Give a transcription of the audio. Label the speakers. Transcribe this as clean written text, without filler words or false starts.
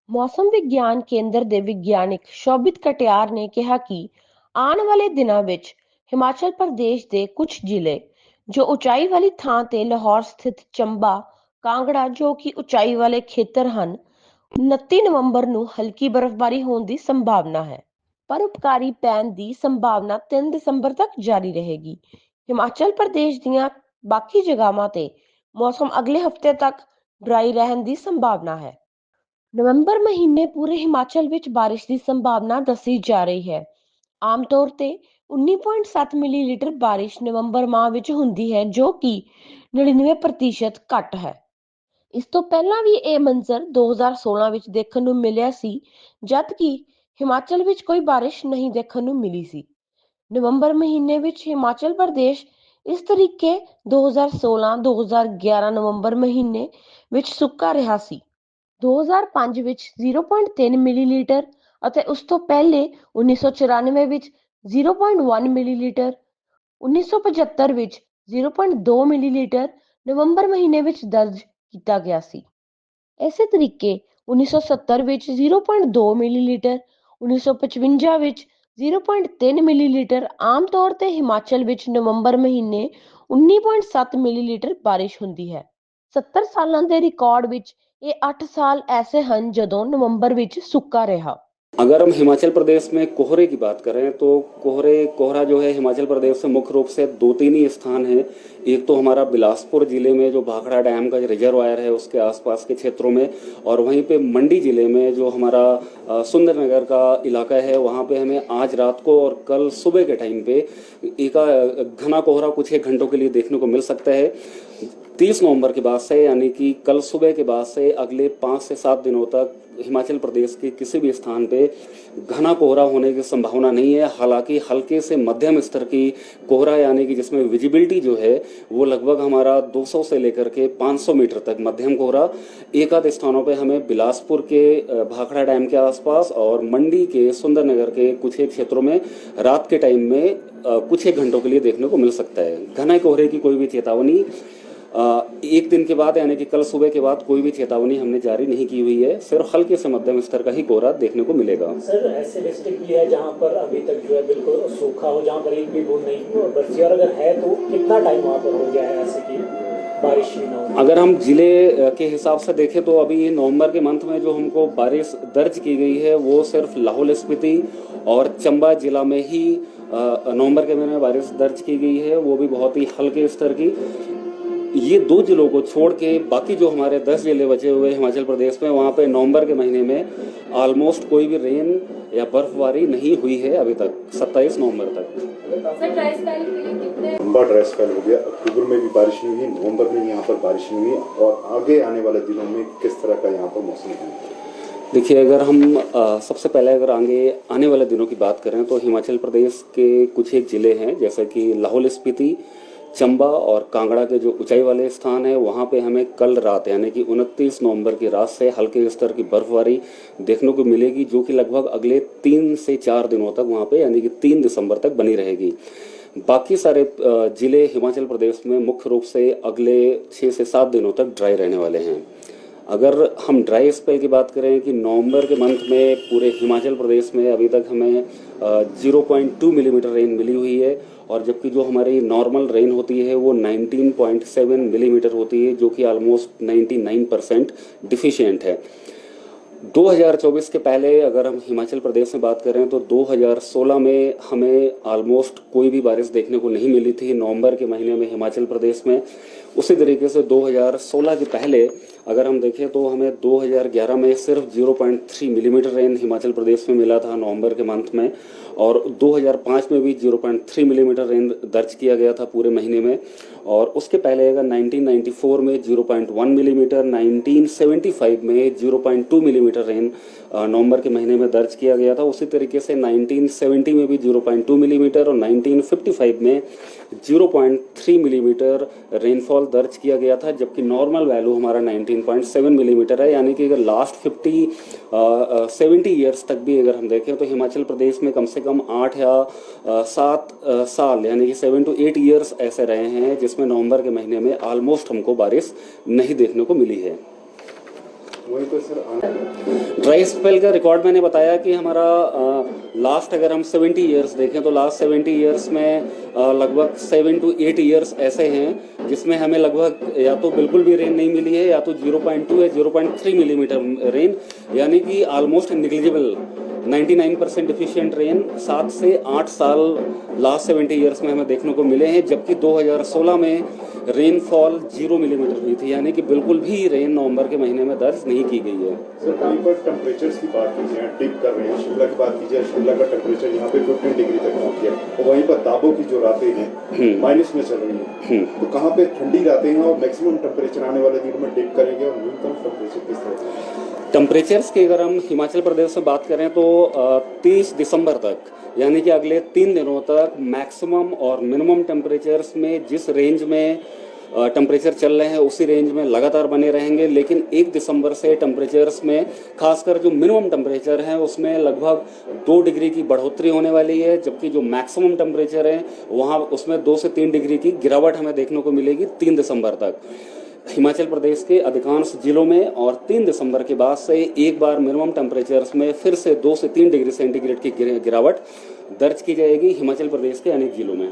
Speaker 1: ਮੌਸਮ ਵਿਗਿਆਨ ਕੇਂਦਰ ਦੇ ਵਿਗਿਆਨਕ ਸ਼ੋਭਿਤ ਕਟਿਆਰ ਨੇ ਕਿਹਾ ਕਿ ਆਉਣ ਵਾਲੇ ਦਿਨਾਂ ਵਿੱਚ ਹਿਮਾਚਲ ਪ੍ਰਦੇਸ਼ ਦੇ ਕੁਝ ਜ਼ਿਲ੍ਹੇ ਜੋ ਉਚਾਈ ਵਾਲੀ ਥਾਂ ਤੇ ਲਾਹੌਰ ਸਥਿਤ ਚੰਬਾ ਕਾਂਗੜਾ ਜੋ ਕਿ ਉਚਾਈ ਵਾਲੇ ਖੇਤਰ ਹਨ 29 ਨਵੰਬਰ ਨੂੰ ਹਲਕੀ ਬਰਫ਼ਬਾਰੀ ਹੋਣ ਦੀ ਸੰਭਾਵਨਾ ਹੈ। ਪਰਉਪਕਾਰੀ ਪੈਣ ਦੀ ਸੰਭਾਵਨਾ 3 ਦਸੰਬਰ ਤੱਕ ਜਾਰੀ ਰਹੇਗੀ। ਹਿਮਾਚਲ ਪ੍ਰਦੇਸ਼ ਦੀਆਂ ਬਾਕੀ ਜਗ੍ਹਾਵਾਂ ਤੇ ਮੌਸਮ ਅਗਲੇ ਹਫ਼ਤੇ ਤੱਕ ਡਰਾਈ ਰਹਿਣ ਦੀ ਸੰਭਾਵਨਾ ਹੈ। ਨਵੰਬਰ ਮਹੀਨੇ ਪੂਰੇ ਹਿਮਾਚਲ ਵਿੱਚ ਬਾਰਿਸ਼ ਦੀ ਸੰਭਾਵਨਾ ਦੱਸੀ ਜਾ ਰਹੀ ਹੈ। ਆਮ ਤੌਰ ਤੇ 19.7 ਮਿਲੀਲੀਟਰ ਬਾਰਿਸ਼ ਨਵੰਬਰ ਮਾਹ ਵਿੱਚ ਹੁੰਦੀ ਹੈ ਜੋ ਕਿ 99% ਘੱਟ ਹੈ। ਇਸ ਤੋਂ ਪਹਿਲਾਂ ਵੀ ਇਹ ਮੰਜ਼ਰ 2016 ਵਿੱਚ ਦੇਖਣ ਨੂੰ ਮਿਲਿਆ ਸੀ ਜਦ ਕਿ ਹਿਮਾਚਲ ਵਿੱਚ ਕੋਈ ਬਾਰਿਸ਼ ਨਹੀਂ ਦੇਖਣ ਨੂੰ ਮਿਲੀ ਸੀ। ਨਵੰਬਰ ਮਹੀਨੇ ਵਿੱਚ ਹਿਮਾਚਲ ਪ੍ਰਦੇਸ਼ ਇਸ ਤਰੀਕੇ 2016-2011 ਨਵੰਬਰ ਮਹੀਨੇ ਵਿੱਚ ਸੁੱਕਾ ਰਿਹਾ ਸੀ। 2005 ਵਿੱਚ 0.3 ਮਿਲੀਲੀਟਰ ਅਤੇ ਉਸ ਤੋਂ ਪਹਿਲੇ 1994 ਵਿੱਚ 0.1 ਮਿਲੀਲੀਟਰ 1975 ਵਿੱਚ 0.2 ਮਿਲੀਲੀਟਰ ਨਵੰਬਰ ਮਹੀਨੇ ਵਿੱਚ ਦਰਜ ਕੀਤਾ ਗਿਆ ਸੀ। ਇਸੇ ਤਰੀਕੇ 1970 ਵਿੱਚ 0.2 ਮਿਲੀਲੀਟਰ 1955 ਵਿੱਚ 0.3 ਮਿਲੀਲੀਟਰ ਆਮ ਤੌਰ ਤੇ ਹਿਮਾਚਲ ਵਿੱਚ ਨਵੰਬਰ ਮਹੀਨੇ 19.7 ਮਿਲੀਲੀਟਰ ਬਾਰਿਸ਼ ਹੁੰਦੀ ਹੈ। 70 ਸਾਲਾਂ ਦੇ ਰਿਕਾਰਡ ਵਿੱਚ ਇਹ 8 ਸਾਲ ऐसे ਹਨ ਜਦੋਂ नवंबर ਵਿੱਚ ਸੁੱਕਾ ਰਿਹਾ।
Speaker 2: अगर हम हिमाचल प्रदेश में कोहरे की बात करें तो कोहरा जो है हिमाचल प्रदेश से मुख्य रूप से 2-3 ही स्थान है। एक तो हमारा बिलासपुर जिले में जो भाखड़ा डैम का रिजर्वायर है उसके आसपास के क्षेत्रों में, और वहीं पे मंडी जिले में जो हमारा सुंदरनगर का इलाका है वहाँ पे हमें आज रात को और कल सुबह के टाइम पे एक घना कोहरा कुछ एक घंटों के लिए देखने को मिल सकता है। 30 नवंबर के बाद से यानी कि कल सुबह के बाद से अगले 5 से 7 दिनों तक हिमाचल प्रदेश के किसी भी स्थान पे घना कोहरा होने की संभावना नहीं है। हालांकि हल्के से मध्यम स्तर की कोहरा यानी कि जिसमें विजिबिलिटी जो है वो लगभग हमारा 200 से लेकर के 500 मीटर तक मध्यम कोहरा एक आध स्थानों पे हमें बिलासपुर के भाखड़ा डैम के आसपास और मंडी के सुंदरनगर के कुछ एक क्षेत्रों में रात के टाइम में कुछ एक घंटों के लिए देखने को मिल सकता है। घने कोहरे की कोई भी चेतावनी एक दिन के बाद यानी कि कल सुबह के बाद कोई भी चेतावनी हमने जारी नहीं की हुई है। सिर्फ हल्के से मध्यम स्तर का ही कोहरा देखने को मिलेगा।
Speaker 3: सर ऐसे डिस्ट्रिक्ट भी है जहाँ पर अभी तक जो है बिल्कुल सूखा हो, जहाँ पर एक भी बूंद नहीं हो बरसी, और अगर है तो कितना टाइम वहाँ पर हो गया है ऐसे की बारिश ही ना हो?
Speaker 2: अगर हम जिले के हिसाब से देखें तो अभी नवंबर के मंथ में जो हमको बारिश दर्ज की गई है वो सिर्फ लाहौल स्पीति और चंबा जिला में ही नवंबर के महीने में बारिश दर्ज की गई है, वो भी बहुत ही हल्के स्तर की। ये 2 जिलों को छोड़ के बाकी जो हमारे 10 जिले बचे हुए हिमाचल प्रदेश में वहाँ पे नवंबर के महीने में ऑलमोस्ट कोई भी रेन या बर्फबारी नहीं हुई है अभी तक 27 नवंबर तक।
Speaker 4: लंबा ड्राई स्पेल हो गया। अक्टूबर में भी बारिश नहीं हुई, नवंबर में यहाँ पर बारिश नहीं हुई, और आगे आने वाले दिनों में किस तरह का यहाँ पर मौसम है?
Speaker 2: देखिए, अगर हम सबसे पहले अगर आगे आने वाले दिनों की बात करें तो हिमाचल प्रदेश के कुछ एक जिले हैं जैसे कि लाहौल स्पीति, चंबा और कांगड़ा के जो ऊंचाई वाले स्थान है वहाँ पे हमें कल रात यानी कि 29 नवंबर की रात से हल्के स्तर की बर्फबारी देखने को मिलेगी, जो कि लगभग अगले 3 से 4 दिनों तक वहाँ पे यानी कि 3 दिसंबर तक बनी रहेगी। बाकी सारे जिले हिमाचल प्रदेश में मुख्य रूप से अगले 6 से 7 दिनों तक ड्राई रहने वाले हैं। अगर हम ड्राई स्पेल की बात करें कि नवंबर के मंथ में पूरे हिमाचल प्रदेश में अभी तक हमें 0.2 मिलीमीटर रेन मिली हुई है, और जबकि जो हमारी नॉर्मल रेन होती है वो 19.7 मिलीमीटर होती है, जो कि ऑलमोस्ट 99% डिफिशिएंट है। 2024 के पहले अगर हम हिमाचल प्रदेश में बात करें तो 2016 में हमें ऑलमोस्ट कोई भी बारिश देखने को नहीं मिली थी नवंबर के महीने में हिमाचल प्रदेश में। उसी तरीके से 2016 के पहले अगर हम देखें तो हमें 2011 में सिर्फ 0.3 मिलीमीटर रेन हिमाचल प्रदेश में मिला था नवंबर के मंथ में, और 2005 में भी 0.3 मिलीमीटर रेन दर्ज किया गया था पूरे महीने में। और उसके पहले अगर 1994 में 0.1 मिलीमीटर, 1975 में 0.2 मिलीमीटर रेन नवंबर के महीने में दर्ज किया गया था। उसी तरीके से 1970 में भी 0.2 मिलीमीटर और 1955 में 0.3 मिलीमीटर रेनफॉल दर्ज किया गया था, जबकि नॉर्मल वैल्यू हमारा 19.7 मिलीमीटर है। यानी कि अगर लास्ट 70 ईयर्स तक भी अगर हम देखें तो हिमाचल प्रदेश में कम से कम 8 या 7 साल यानी कि 7 to 8 ईयर्स ऐसे रहे हैं जिसमें नवंबर के महीने में ऑलमोस्ट हमको बारिश नहीं देखने को मिली है। ड्राई स्पेल का रिकॉर्ड मैंने बताया कि हमारा लास्ट अगर हम 70 ईयर्स देखें तो लास्ट 70 ईयर्स में लगभग 7 to 8 ईयर्स ऐसे हैं जिसमें हमें लगभग या तो बिल्कुल भी रेन नहीं मिली है या तो 0.2 या 0.3 मिलीमीटर रेन, यानी कि ऑलमोस्ट निग्लिजिबल 99% डिफिशिएंट रेन 7 से 8 साल लास्ट 70 ईयर्स में हमें देखने को मिले हैं, जबकि 2016 में रेनफॉल 0 मिलीमीटर हुई थी, यानी कि बिल्कुल भी रेन नवंबर के महीने में दर्ज नहीं की गई है।
Speaker 4: सर कहीं पर टेम्परेचर्स की बात कीजिए, डिप कर रहे हैं, शिमला की बात कीजिए, शिमला का टेम्परेचर यहाँ पे 15 डिग्री तक पहुँच गया और वहीं पर ताबो की जो रातें हैं माइनस में चल रही हैं, तो कहाँ पे ठंडी रातें हैं और मैक्सिमम टेम्परेचर आने वाले दिनों में डिप करेंगे और न्यूनतम टेम्परेचर किस तरह से?
Speaker 2: टेम्परेचर्स की अगर हम हिमाचल प्रदेश में बात करें तो 30 दिसंबर तक, यानी कि अगले 3 दिनों तक मैक्सिमम और मिनिमम टेम्परेचर्स में जिस रेंज में टेम्परेचर चल रहे हैं उसी रेंज में लगातार बने रहेंगे। लेकिन 1 दिसंबर से टेम्परेचर्स में खासकर जो मिनिमम टेम्परेचर है उसमें लगभग 2 डिग्री की बढ़ोतरी होने वाली है, जबकि जो मैक्सिमम टेम्परेचर है वहाँ उसमें 2 से 3 डिग्री की गिरावट हमें देखने को मिलेगी 3 दिसंबर तक हिमाचल प्रदेश के अधिकांश जिलों में। और 3 दिसंबर के बाद से एक बार मिनिमम टेम्परेचर्स में फिर से 2 से 3 डिग्री सेंटीग्रेड की गिरावट दर्ज की जाएगी हिमाचल प्रदेश के अनेक जिलों में।